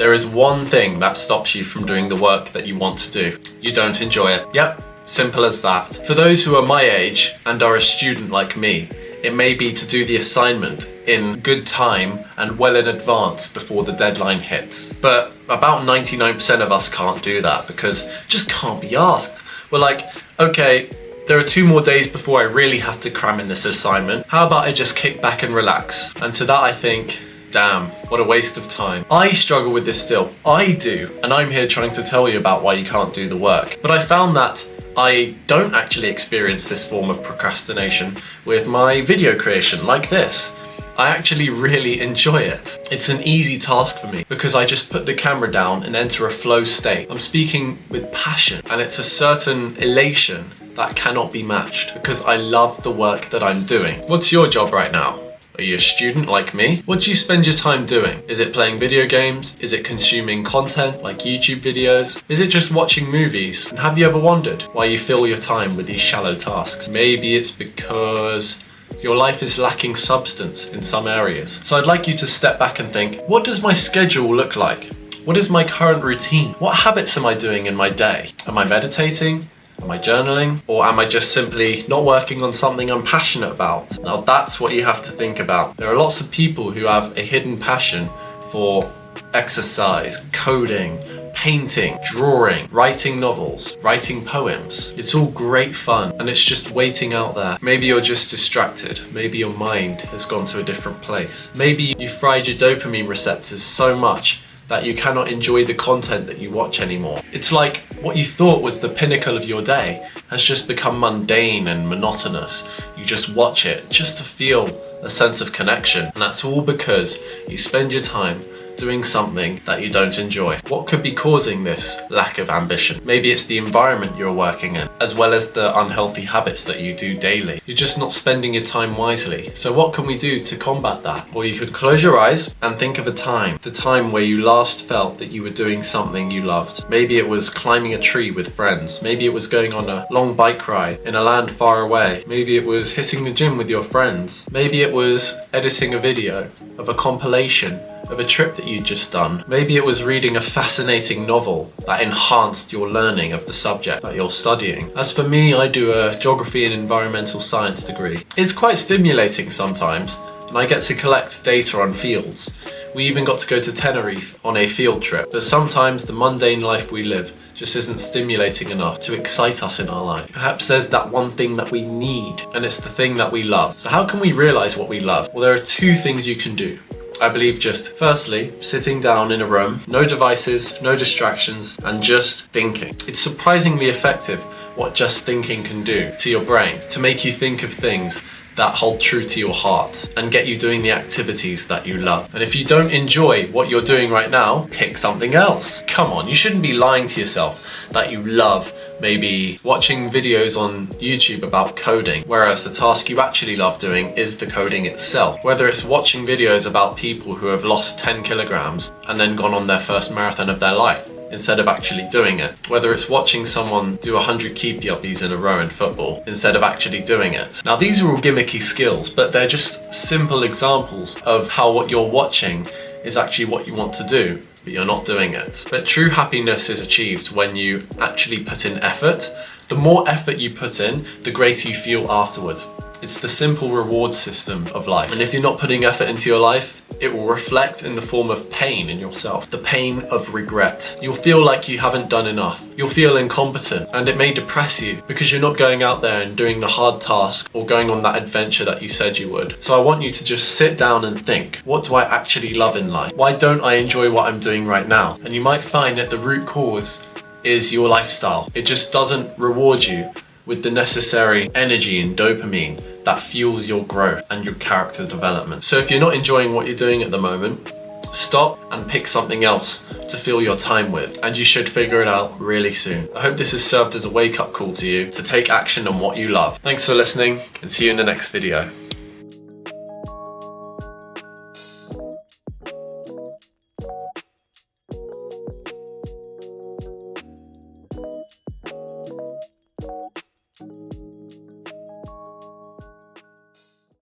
there is one thing that stops you from doing the work that you want to do. You don't enjoy it. Yep, simple as that. For those who are my age and are a student like me, it may be to do the assignment in good time and well in advance before the deadline hits. But about 99% of us can't do that because just can't be asked. We're like, okay, there are 2 more days before I really have to cram in this assignment. How about I just kick back and relax? And to that I think, damn, what a waste of time. I struggle with this still. I do. And I'm here trying to tell you about why you can't do the work. But I found that I don't actually experience this form of procrastination with my video creation like this. I actually really enjoy it. It's an easy task for me because I just put the camera down and enter a flow state. I'm speaking with passion and it's a certain elation that cannot be matched because I love the work that I'm doing. What's your job right now? Are you a student like me? What do you spend your time doing? Is it playing video games? Is it consuming content like YouTube videos? Is it just watching movies? And have you ever wondered why you fill your time with these shallow tasks? Maybe it's because your life is lacking substance in some areas. So I'd like you to step back and think, what does my schedule look like? What is my current routine? What habits am I doing in my day? Am I meditating? Am I journaling? Or am I just simply not working on something I'm passionate about? Now that's what you have to think about. There are lots of people who have a hidden passion for exercise, coding, painting, drawing, writing novels, writing poems. It's all great fun and it's just waiting out there. Maybe you're just distracted. Maybe your mind has gone to a different place. Maybe you fried your dopamine receptors so much that you cannot enjoy the content that you watch anymore. It's like what you thought was the pinnacle of your day has just become mundane and monotonous. You just watch it just to feel a sense of connection. And that's all because you spend your time doing something that you don't enjoy. What could be causing this lack of ambition? Maybe it's the environment you're working in, as well as the unhealthy habits that you do daily. You're just not spending your time wisely. So what can we do to combat that? Well, you could close your eyes and think of the time where you last felt that you were doing something you loved. Maybe it was climbing a tree with friends. Maybe it was going on a long bike ride in a land far away. Maybe it was hitting the gym with your friends. Maybe it was editing a video of a compilation of a trip that you'd just done. Maybe it was reading a fascinating novel that enhanced your learning of the subject that you're studying. As for me, I do a geography and environmental science degree. It's quite stimulating sometimes, and I get to collect data on fields. We even got to go to Tenerife on a field trip, but sometimes the mundane life we live just isn't stimulating enough to excite us in our life. Perhaps there's that one thing that we need, and it's the thing that we love. So how can we realize what we love? Well, there are 2 things you can do. I believe just firstly, sitting down in a room, no devices, no distractions, and just thinking. It's surprisingly effective what just thinking can do to your brain, to make you think of things that hold true to your heart and get you doing the activities that you love. And if you don't enjoy what you're doing right now, pick something else. Come on, you shouldn't be lying to yourself that you love maybe watching videos on YouTube about coding, whereas the task you actually love doing is the coding itself. Whether it's watching videos about people who have lost 10 kilograms and then gone on their first marathon of their life, instead of actually doing it. Whether it's watching someone do 100 keep yuppies in a row in football instead of actually doing it. Now these are all gimmicky skills, but they're just simple examples of how what you're watching is actually what you want to do, but you're not doing it. But true happiness is achieved when you actually put in effort. The more effort you put in, the greater you feel afterwards. It's the simple reward system of life. And if you're not putting effort into your life, it will reflect in the form of pain in yourself, the pain of regret. You'll feel like you haven't done enough. You'll feel incompetent, and it may depress you because you're not going out there and doing the hard task or going on that adventure that you said you would. So I want you to just sit down and think, what do I actually love in life? Why don't I enjoy what I'm doing right now? And you might find that the root cause is your lifestyle. It just doesn't reward you with the necessary energy and dopamine that fuels your growth and your character development. So if you're not enjoying what you're doing at the moment, stop and pick something else to fill your time with, and you should figure it out really soon. I hope this has served as a wake-up call to you to take action on what you love. Thanks for listening, and see you in the next video.